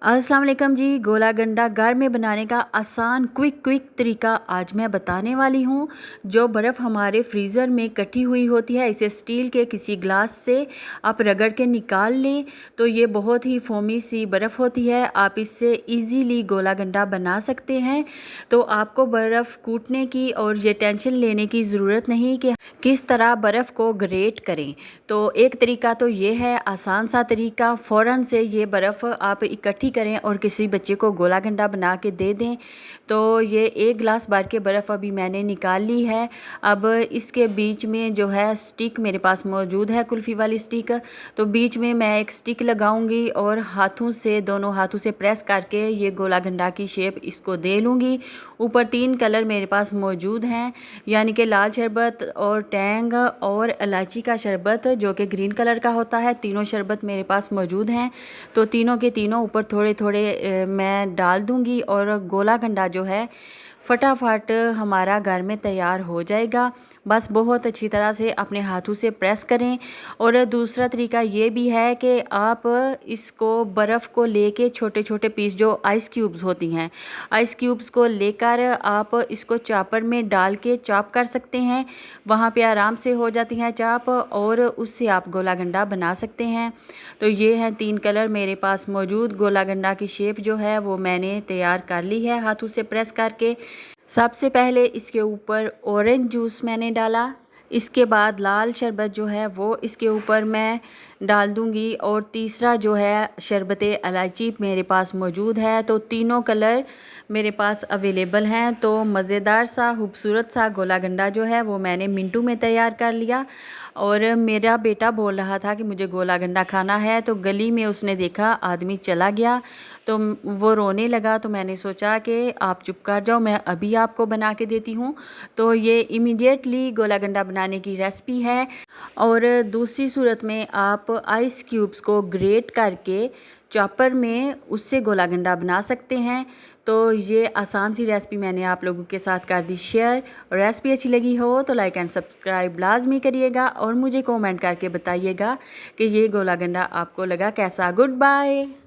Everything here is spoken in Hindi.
अस्सलाम वालेकुम जी। गोला गंडा घर में बनाने का आसान क्विक तरीका आज मैं बताने वाली हूँ। जो बर्फ़ हमारे फ्रीज़र में इकट्ठी हुई होती है, इसे स्टील के किसी ग्लास से आप रगड़ के निकाल लें तो ये बहुत ही फोमी सी बर्फ़ होती है। आप इससे इजीली गोला गंडा बना सकते हैं। तो आपको बर्फ़ कूटने की और ये टेंशन लेने की ज़रूरत नहीं कि किस तरह बर्फ़ को ग्रेट करें। तो एक तरीका तो ये है, आसान सा तरीका, फ़ौरन से ये बर्फ़ आप इकट्ठी करें और किसी बच्चे को गोला गंडा बना के दे दें। तो ये 1 गिलास भर के बर्फ़ अभी मैंने निकाल ली है। अब इसके बीच में जो है स्टिक मेरे पास मौजूद है, कुल्फ़ी वाली स्टिक। तो बीच में मैं एक स्टिक लगाऊंगी और हाथों से, दोनों हाथों से प्रेस करके ये गोला गंडा की शेप इसको दे लूँगी। ऊपर 3 कलर मेरे पास मौजूद हैं, यानी कि लाल शरबत और टैंग और इलायची का शरबत जो कि ग्रीन कलर का होता है। तीनों शरबत मेरे पास मौजूद हैं। तो तीनों के तीनों ऊपर थोड़े थोड़े मैं डाल दूंगी और गोला गंडा जो है फटाफट हमारा घर में तैयार हो जाएगा। बस बहुत अच्छी तरह से अपने हाथों से प्रेस करें। और दूसरा तरीका ये भी है कि आप इसको बर्फ़ को लेके छोटे छोटे पीस, जो आइस क्यूब्स होती हैं, आइस क्यूब्स को लेकर आप इसको चॉपर में डाल के चॉप कर सकते हैं। वहाँ पे आराम से हो जाती हैं चॉप और उससे आप गोला गंडा बना सकते हैं। तो ये हैं 3 कलर मेरे पास मौजूद। गोला गंडा की शेप जो है वो मैंने तैयार कर ली है हाथों से प्रेस करके। सबसे पहले इसके ऊपर ऑरेंज जूस मैंने डाला, इसके बाद लाल शरबत जो है वो इसके ऊपर मैं डाल दूंगी और तीसरा जो है शरबत इलायची मेरे पास मौजूद है। तो तीनों कलर मेरे पास अवेलेबल हैं। तो मज़ेदार सा खूबसूरत सा गोला गंडा जो है वो मैंने मिनटों में तैयार कर लिया। और मेरा बेटा बोल रहा था कि मुझे गोला गंडा खाना है, तो गली में उसने देखा आदमी चला गया तो वो रोने लगा। तो मैंने सोचा कि आप चुप कर जाओ, मैं अभी आपको बना के देती हूँ। तो ये इमीडिएटली गोला गंडा बनाने की रेसिपी है। और दूसरी सूरत में आप आइस क्यूब्स को ग्रेट करके चॉपर में उससे गोला गंडा बना सकते हैं। तो ये आसान सी रेसिपी मैंने आप लोगों के साथ कर दी शेयर। रेसिपी अच्छी लगी हो तो लाइक एंड सब्सक्राइब लाजमी करिएगा और मुझे कमेंट करके बताइएगा कि ये गोला गंडा आपको लगा कैसा। Good bye.